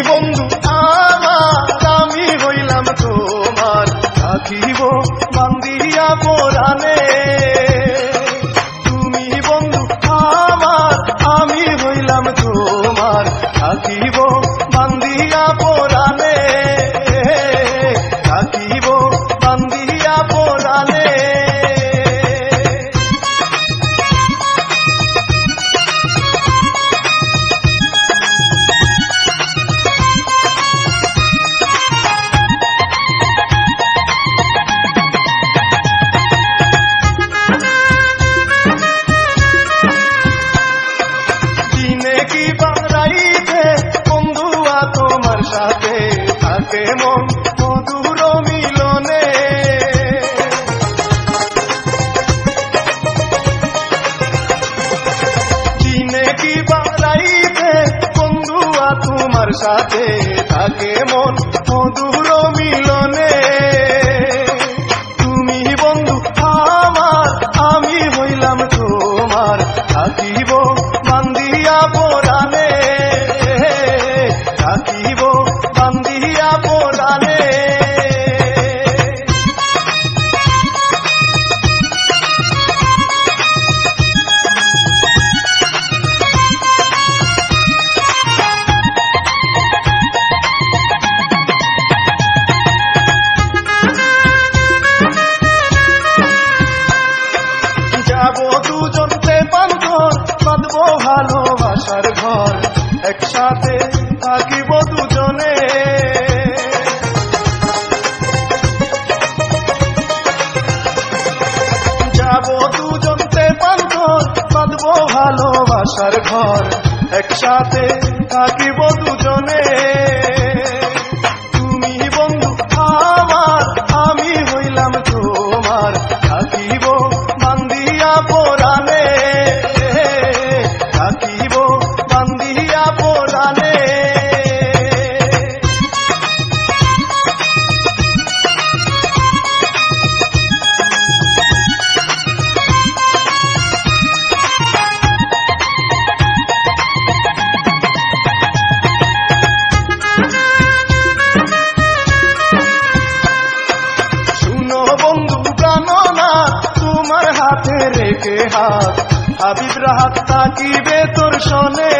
বন্ধু আমার, আমি হইলাম তোমার, থাকিব বান্ধিয়া পরাণে। তুমি বন্ধু আমার, আমি হইলাম তোমার, থাকিব বান্ধিয়া পরাণে, থাকিব বান্ধিয়া পরাণে। তোমার সাথে থাকে মন মধুর মিলনে। দিনে কি বারাইতে বন্ধুয়া তোমার সাথে থাকে মন মধুর মিলনে। তুমি বন্ধু আমার, আমি হইলাম তোমার, থাকিব বান্ধিয়া পরাণে, থাকিব বান্ধিয়া পরাণে। যাব দুজন পান্থর, বাঁধব ভালোবাসার ঘর, একসাথে থাকিব দুজনে। যাব দুজন পান্থর, বাঁধব ভালোবাসার ঘর, একসাথে থাকিব দুজনে। তুমি বন্ধু আমার, আমি হইলাম তোমার, থাকিব বান্ধিয়া পরাণে, থাকিব বান্ধিয়া পরাণে। শুনো বন্ধু প্রাণনা, তোমার হাতে রেখে হাত, হাবিব রাহাত থাকিবে তোর শোনে।